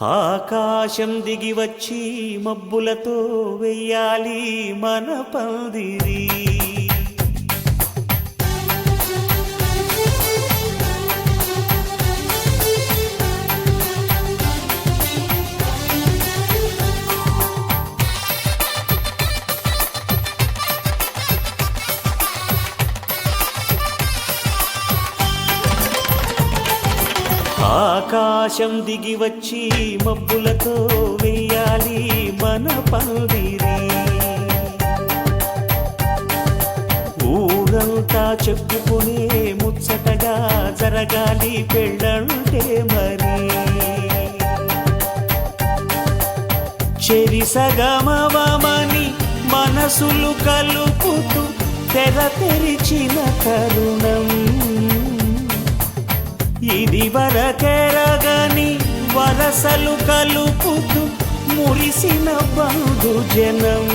ఆకాశం దిగి వచ్చి మబ్బులతో వెయ్యాలి మన పందిరి. ఆకాశం దిగి వచ్చి మబ్బులతో వెయ్యాలి మన పందిరి. ఊరంతా చెప్పుకునే ముచ్చటగా జరగాలి పెళ్ళంటే మరి. చెరిసగమవమని మనసులు కలుపుతూ తెర తెరిచిన తరుణం ఇది వరకెరగని వరసలు కలుపుతూ మురిసిన బంధుజనం.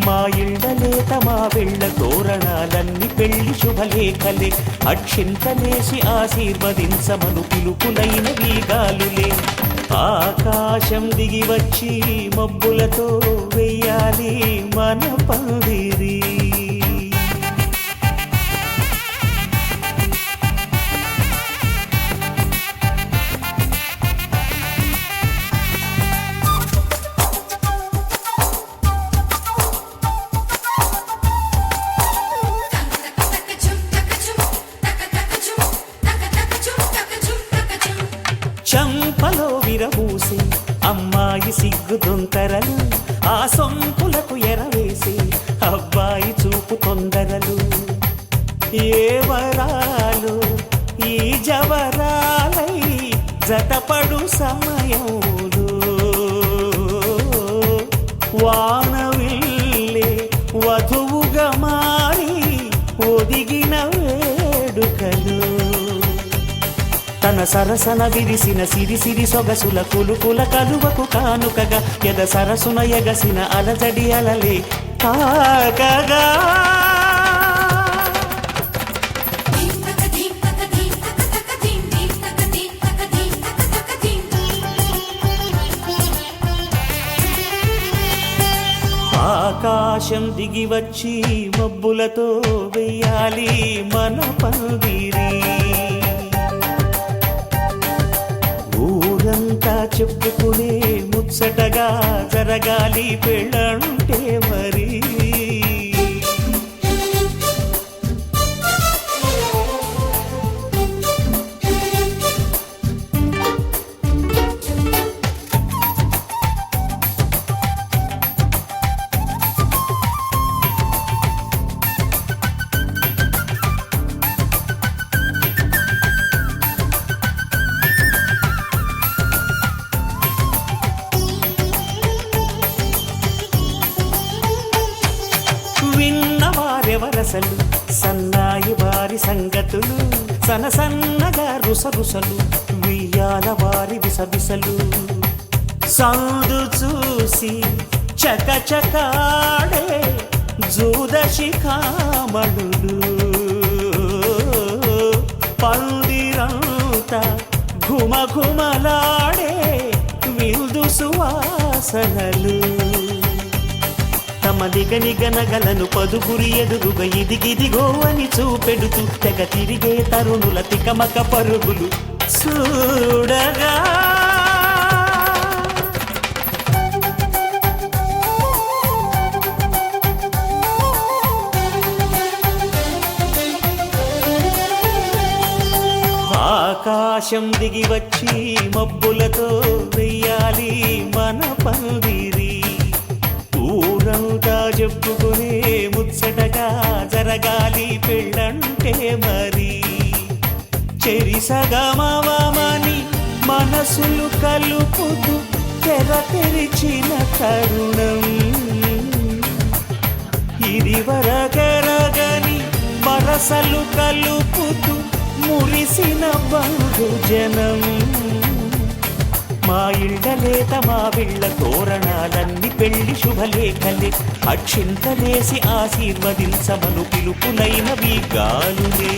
మా ఇళ్ళలేత మా వెళ్ళ తోరణాలన్నీ పెళ్లి శుభలేఖలే. అక్షింతలేసి ఆశీర్వదించమను పిలుపులైన వీగాలులే. ఆకాశం దిగి వచ్చి మబ్బులతో వెయ్యాలి మన పందిరి. చంపలో విరబూసి అమ్మాయి సిగ్గు దొంతరలు, ఆ సొంపులకు ఎరవేసి అబ్బాయి చూపు తొందరలు. ఏ వరాలు ఈ జవరాలై జతపడు సమయంలో వానవిల్లే వధువుగా మారి ఒదిగిన వేడుకలు. తన సరసన విరిసిన సిరిసిరి సొగసుల కులుకుల కలువకు కానుకగా ఎద సరసున ఎగసిన అలజడి అలలే తాకగా. ఆకాశం దిగి వచ్చి మబ్బులతో వెయ్యాలి మన పందిరి. ఊరంతా చెప్పుకునే ముచ్చటగా జరగాలి పెళ్ళంటే మరి. విన్నవారెవరసలు సన్నాయి వారి సంగతులు, సనసన్నగా రుసరుసలు వియ్యాల వారి విసవిసలు. సందు చూసి చకచకాడే జూదశిఖామణులు, పందిరంతా ఘుమఘుమలాడే విందు సువాసనలు. తమ నిగనిగనగలను పదుగురి ఎదురుగా ఇదిగిదిగో అని చూపెడుతూ తెగ తిరిగే తరుణుల తికమక పరుగులు చూడగా. ఆకాశం దిగి వచ్చి మబ్బులతో వెయ్యాలి మన పందిరి. ఊరంతా చెప్పుకునే ముచ్చటగా జరగాలి పెళ్ళంటే మరి. చెరిసగమవమని మనసులు కలుపుతూ తెర తెరిచిన తరుణం ఇది వరకెరగని వరసలు కలుపుతూ మురిసిన బంధుజనం. మా ఇళ్ళలేత మా వీళ్ళ తోరణాలన్నీ పెళ్లి శుభలేఖలే. అక్షింతలేసి ఆశీర్వదించమను పిలుపులైన వీగాలులే.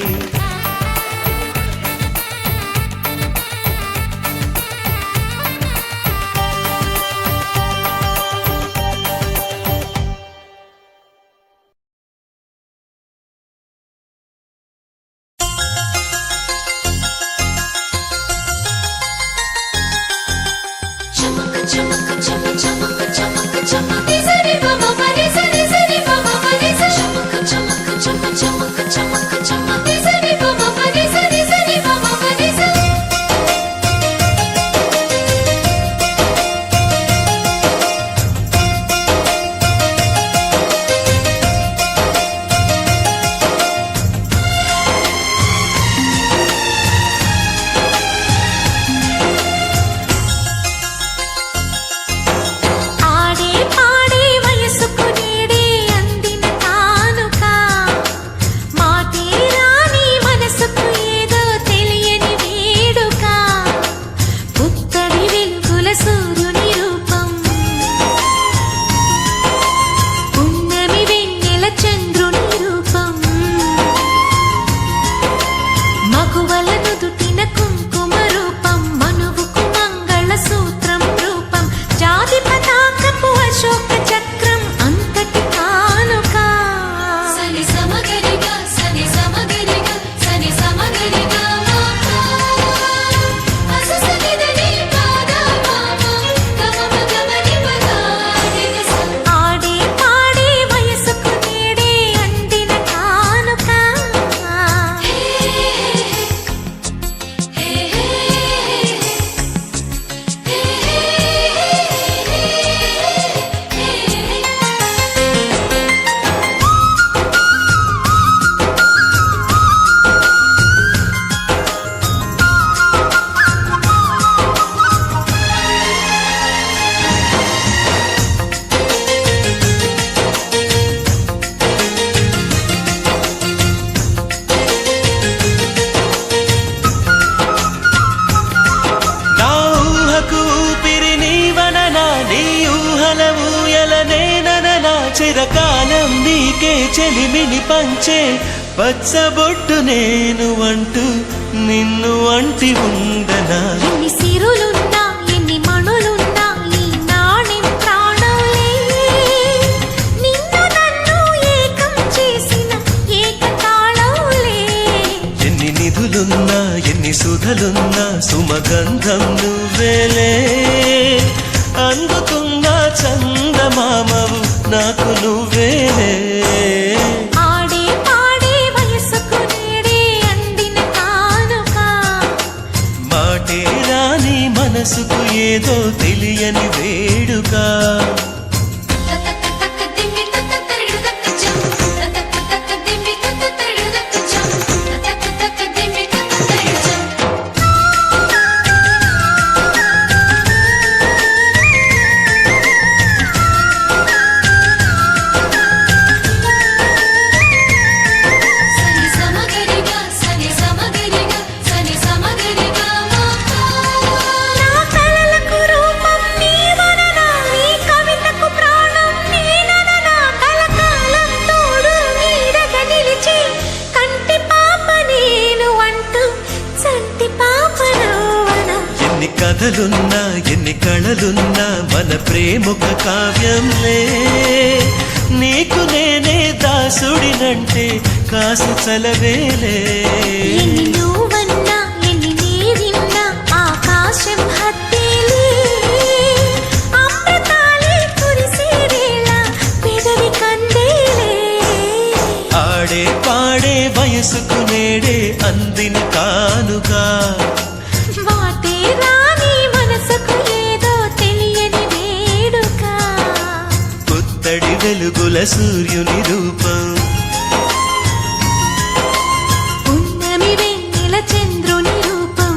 చిరకాలం నీకే చెలిమిని పంచే పచ్చబొట్టు నేను అంటూ నిన్ను అంటి ఉండనా ఎన్ని సిరులున్నా ఎన్ని మణులున్నా ఈ నాణెం ప్రాణంలే నిన్ను నన్ను ఏకం చేసిన ఏకతాళంలే ఎన్ని నిధులున్నా ఎన్ని సుధలున్నా సుమగంధం నువ్వేలే అందుకున్న చందమామవు నాకు నువ్వేలే ఆడే పాడే వయసుకు నేడే అందిన కానుక మాటే రాని మనసుకు ఏదో తెలియని వేడుక కథలున్నా ఎన్ని కళలున్నా మన ప్రేమొక కావ్యంలే నీకు నేనే దాసుడినంటే కాసు చలవేలే ఎన్ని నువ్వన్నా ఎన్ని నీవిన్నా ఆకాశం హత్తేలే అమృతాలే కురిసేవేళ పెదవి కందేలే ఆడే పాడే వయసుకు నేడే అందిన కానుక వెలుగుల సూర్యుని రూపం ఉన్నమి వెన్నెల చంద్రుని రూపం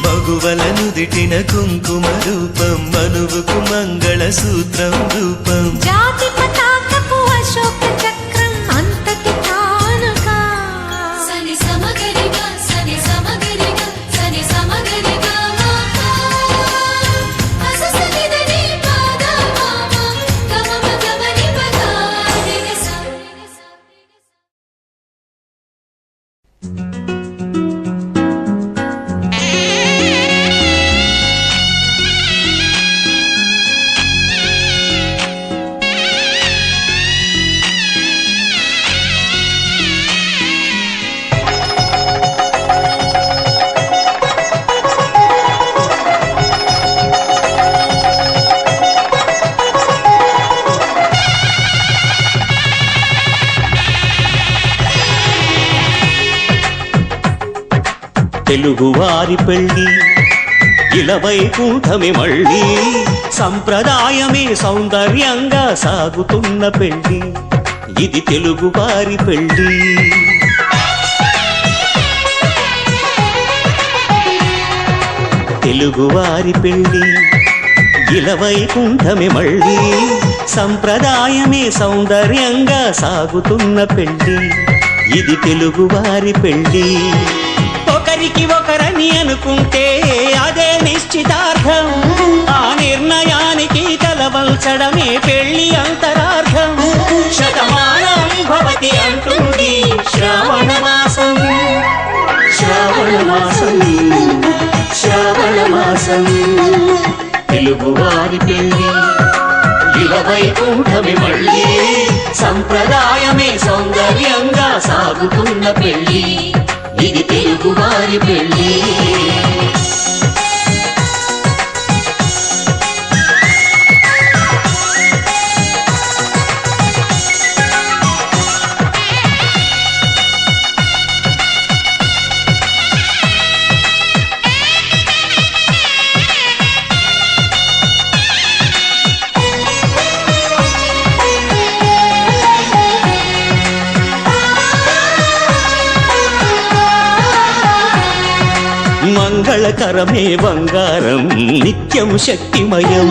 మగువల నుదిటిన కుంకుమ రూపం మనువుకు మంగళ సూత్రం రూపం జాతి పతాకపు అశోక చక్రం అంతటి కానుక సని సమగరిగా సని సమగరిగా సని సమగరిగా తెలుగువారి పెళ్ళి ఇలవైకుంఠమే మళ్ళీ సంప్రదాయమే సౌందర్యంగా సాగుతున్న పెళ్ళి ఇది తెలుగువారి పెళ్ళి తెలుగువారి పెళ్ళి ఇలవైకుంఠమే మళ్ళీ సంప్రదాయమే సౌందర్యంగా సాగుతున్న పెళ్ళి ఇది తెలుగువారి పెళ్ళి ఒకరికి ఒకరని అనుకుంటే అదే నిశ్చితార్థం ఆ నిర్ణయానికి తలవంచడమే పెళ్లి అంతరార్థం శతమానం భవతి అంటుంది శ్రావణ మాసం శ్రావణ మాసం శ్రావణ మాసం తెలుగువారి పెళ్ళి ఇలవైకుంఠమే మళ్ళీ సంప్రదాయమే సౌందర్యంగా సాగుతున్న పెళ్ళి ఇది తెలుగువారి పెళ్ళి మంగళకరమే బంగారం నిత్యం శక్తిమయం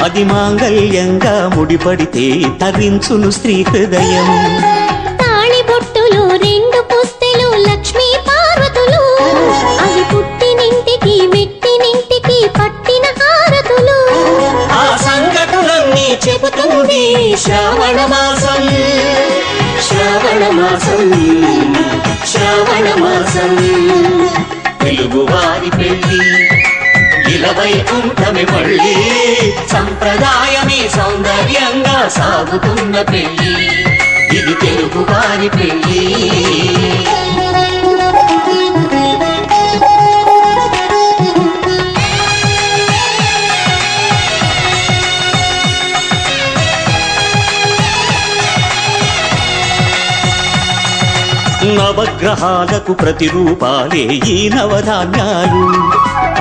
అది మాంగళ్యంగా ముడిపడితే తరించును స్త్రీ హృదయం తాళి బొట్టులు రెండు పుస్తెలు లక్ష్మీ పార్వతులు అవి పుట్టినింటికి మెట్టినింటికి పట్టిన హారతులు ఆ సంగతులన్నీ చెబుతుంది శ్రావణ మాసం శ్రావణ మాసం శ్రావణ మాసం తెలుగువారి పెళ్ళి ఇలవైకుంఠమే మళ్ళీ సంప్రదాయమే సౌందర్యంగా సాగుతున్న పెళ్ళి ఇది తెలుగువారి పెళ్ళి నవగ్రహాలకు ప్రతిరూపాలే ఈ నవధాన్యాలు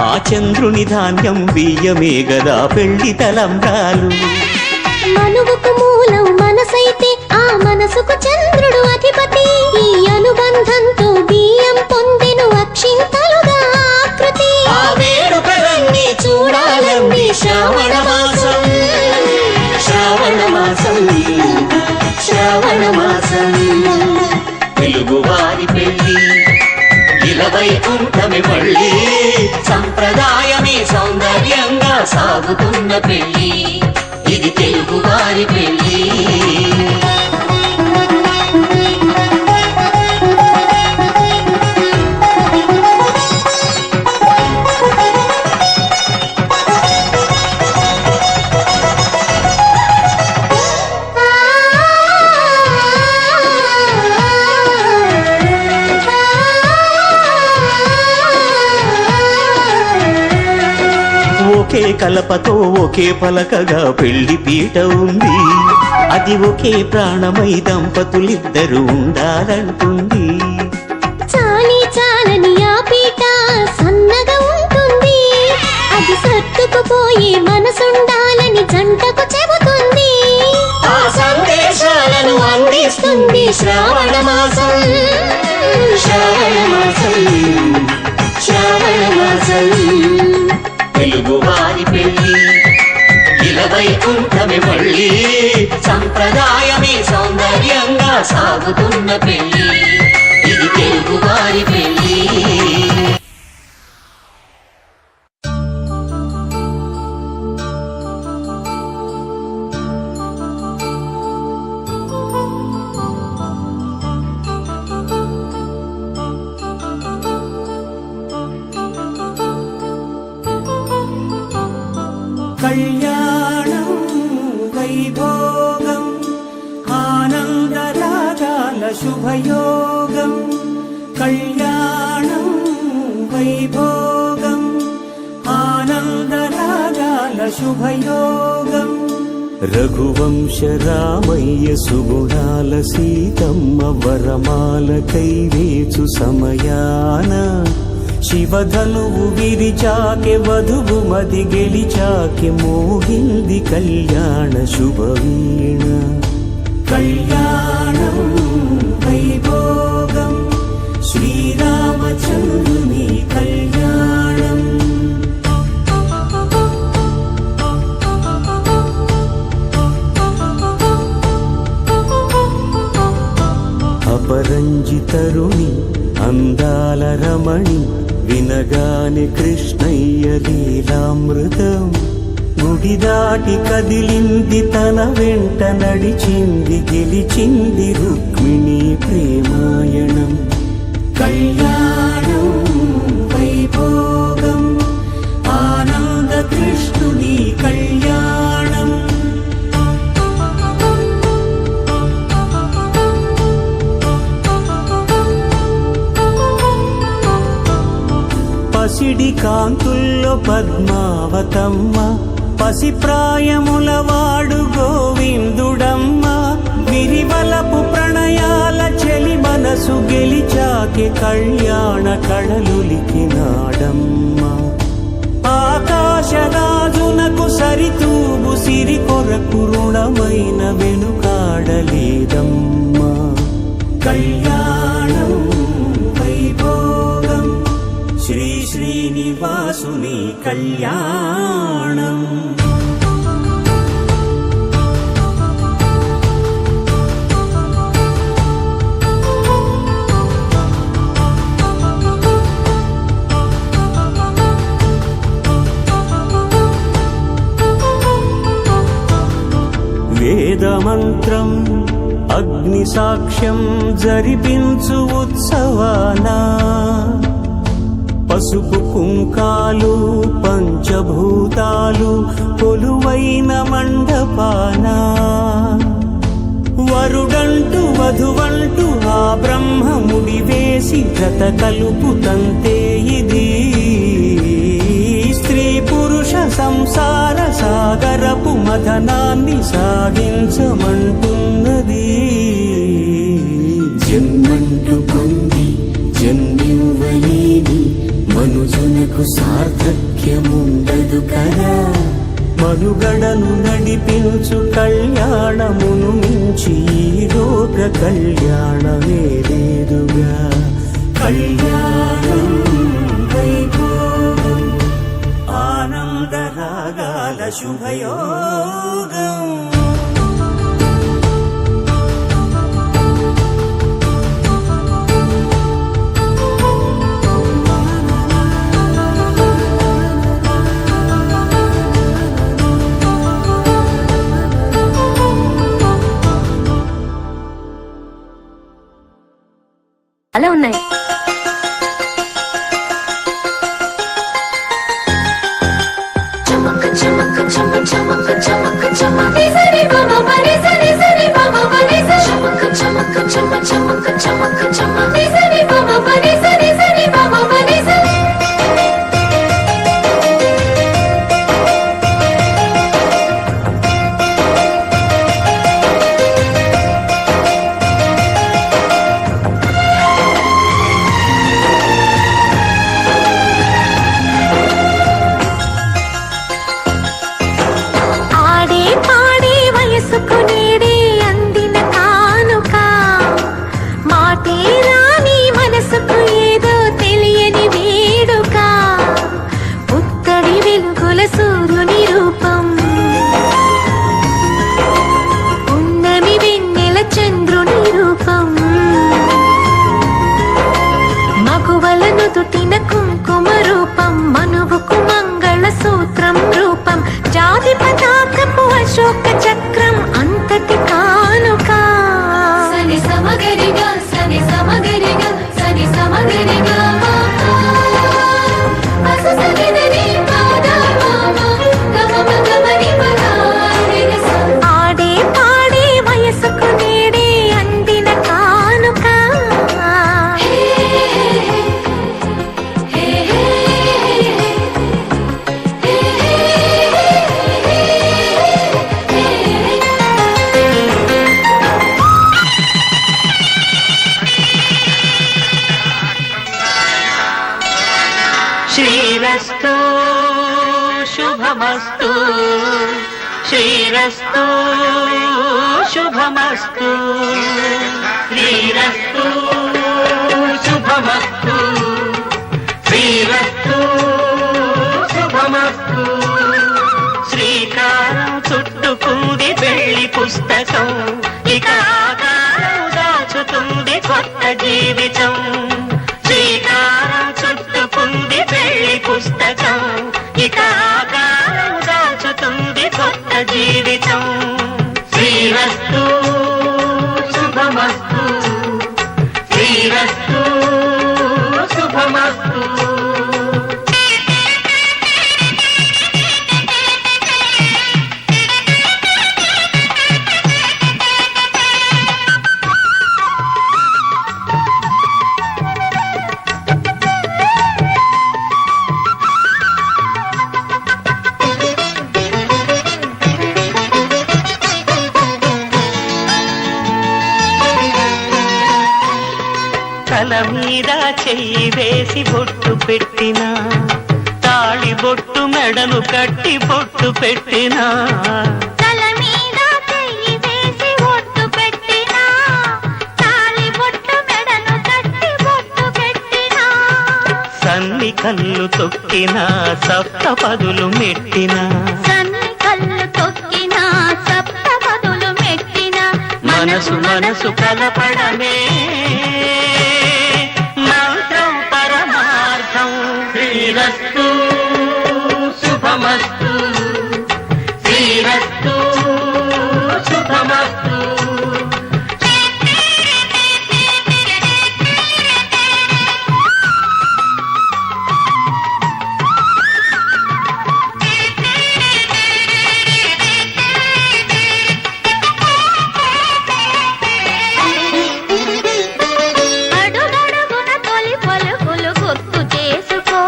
ఆ చంద్రుని ధాన్యం బియ్యమే గదా పెళ్లి తలంబ్రాలు మనువుకు మూలం మనసైతే ఆ మనసుకు చంద్రుడు అధిపతి ఈ అనుబంధంతో బియ్యం పొందెను అక్షింతలుగా ఆకృతి ఆ వేడుకలన్నీ చూడాలండి శ్రావణ మాసం శ్రావణ మాసం శ్రావణ మాసం తెలుగువారి పెళ్ళి ఇలవైకుంఠమే మళ్ళీ సంప్రదాయమే సౌందర్యంగా సాగుతున్న పెళ్ళి ఇది తెలుగువారి పెళ్ళి ఒకే కలపతో ఒకే పలకగా పెళ్లి పీట ఉంది అది ఒకే ప్రాణమై దంపతులిద్దరూ ఉండాలంటుంది చాలి చాలని ఆ పీట సన్నగా ఉంటుంది అది సర్దుకుపోయే మనసుండాలని జంటకు చెబుతుంది ఆ సందేశాలను అందిస్తుంది శ్రావణ మాసం శ్రావణ మాసం శ్రావణ మాసం తెలుగువారి పెళ్ళి ఇలవైకుంఠమే మళ్ళీ సంప్రదాయమే సౌందర్యంగా సాగుతున్న పెళ్ళి ఇది తెలుగువారి పెళ్ళి కళ్యాణం వైభోగం ఆనందరాగాల శుభయోగం కళ్యాణం వైభోగం ఆనందరాగాల శుభయోగం రఘువంశ రామయ్య సుగుణాల సీతమ్మ వరమాల కైవేచు సమయాన శివధనువు విరిచాకె వధువు మది గెలిచాకె మోగింది కళ్యాణ శుభవీణ కళ్యాణం వైభోగం శ్రీరామచంద్రుని కళ్యాణం అపరంజితరుణి అందాల రమణి వినగానే కృష్ణయ్య లీలామృతం గుడి దాటి కదిలింది తన వెంట నడిచింది గెలిచింది రుక్మిణి ప్రేమాయణం కళ్యాణం వైభోగం ఆనంద కృష్ణుని కళ్యాణం పసిడి కాంతుల్లో పద్మావతమ్మ పసిప్రాయముల వాడు గోవిందుడమ్మ విరివలపు ప్రణయాల చెలి మనసు గెలిచాకె కళ్యాణ కళలులికినాడమ్మ ఆకాశరాజునకు సరితూబు సిరి కొరకు రుణమైన వెనుకాడలేదమ్మ కళ్యాణం వైభోగం శ్రీ శ్రీనివాసుని కళ్యాణం వేదమంత్రం అగ్ని సాక్ష్యం జరిపించు ఉత్సవానా పసుపు కుంకాలు పంచభూతాలు కొలువైన మండపాన వరుడంటూ వధువంటూ ఆ బ్రహ్మముడి వేసి జత కలుపుతంతే ఇది స్త్రీ పురుష సంసార సాగరపు మథనాన్ని సాగించమంటున్నది జన్మంటూ పొంది జన్మివ్వలేని మనుజునకు సార్థక్యముండదు కదా మనుగడను నడిపించు కళ్యాణమును మించి ఈ లోక కళ్యాణమే లేదుగా కళ్యాణం వైభోగం ఆనంద రాగాల శుభయోగం అలా ఉన్నాయి మాటే రాని మనసుకు శ్రీరస్తు శుభమస్తు శ్రీరస్తు శుభమస్తు శ్రీరస్తు శుభమస్తు శ్రీరస్తు శుభమస్తు శ్రీకారం చుట్టుకుంది పెళ్లి పుస్తకం ఇక ఆకారం దాచుతుంది కొత్త జీవితం శ్రీకారం చుట్టుకుంది పెళ్లి పుస్తకం ఇక ఆకారం దాచుతుంది కొత్త జీవితం శ్రీరస్తు శుభమస్తు శ్రీరస్తు శుభమస్తు తల మీద చెయ్యి వేసి బొట్టు పెట్టినా తాళి బొట్టు మెడను కట్టి బొట్టు పెట్టినా తల మీద చెయ్యి వేసి బొట్టు పెట్టినా తాళి బొట్టు మెడను కట్టి బొట్టు పెట్టినా సన్ని కళ్ళు తొక్కినా సప్త పదులు మెట్టినా సన్ని కళ్ళు తొక్కినా సప్త పదులు మెట్టినా మనసు మనసు కలపడమే మంత్రం పరమార్థం శ్రీరస్తు శుభమస్తు శ్రీరస్తు శుభమస్తు అడుగడుగున తొలి పలుకులు గుర్తు చేసుకో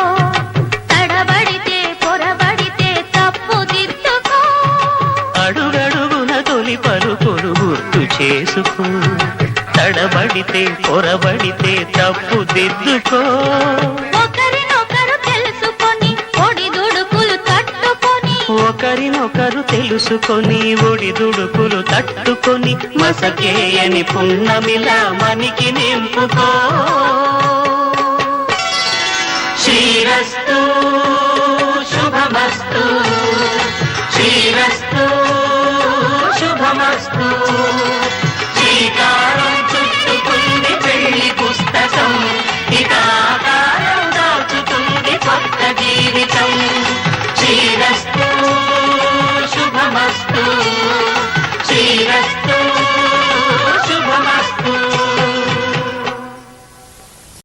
తడబడితే పొరబడితే తప్పు దిద్దుకో అడుగడుగున తొలి పలుకులు గుర్తు చేసుకో తడబడితే పొరబడితే తప్పు దిద్దుకో ఒకరినొకరు తెలుసుకొని ఒడిదుడుకులు తట్టుకొని ఒకరినొకరు తెలుసుకొని ఒడిదుడుకులు తట్టుకొని మసకేయని పున్నమిలా మనికి నింపుకో శ్రీరస్తు శుభమస్తు శ్రీరస్తు శుభమస్తు శ్రీకా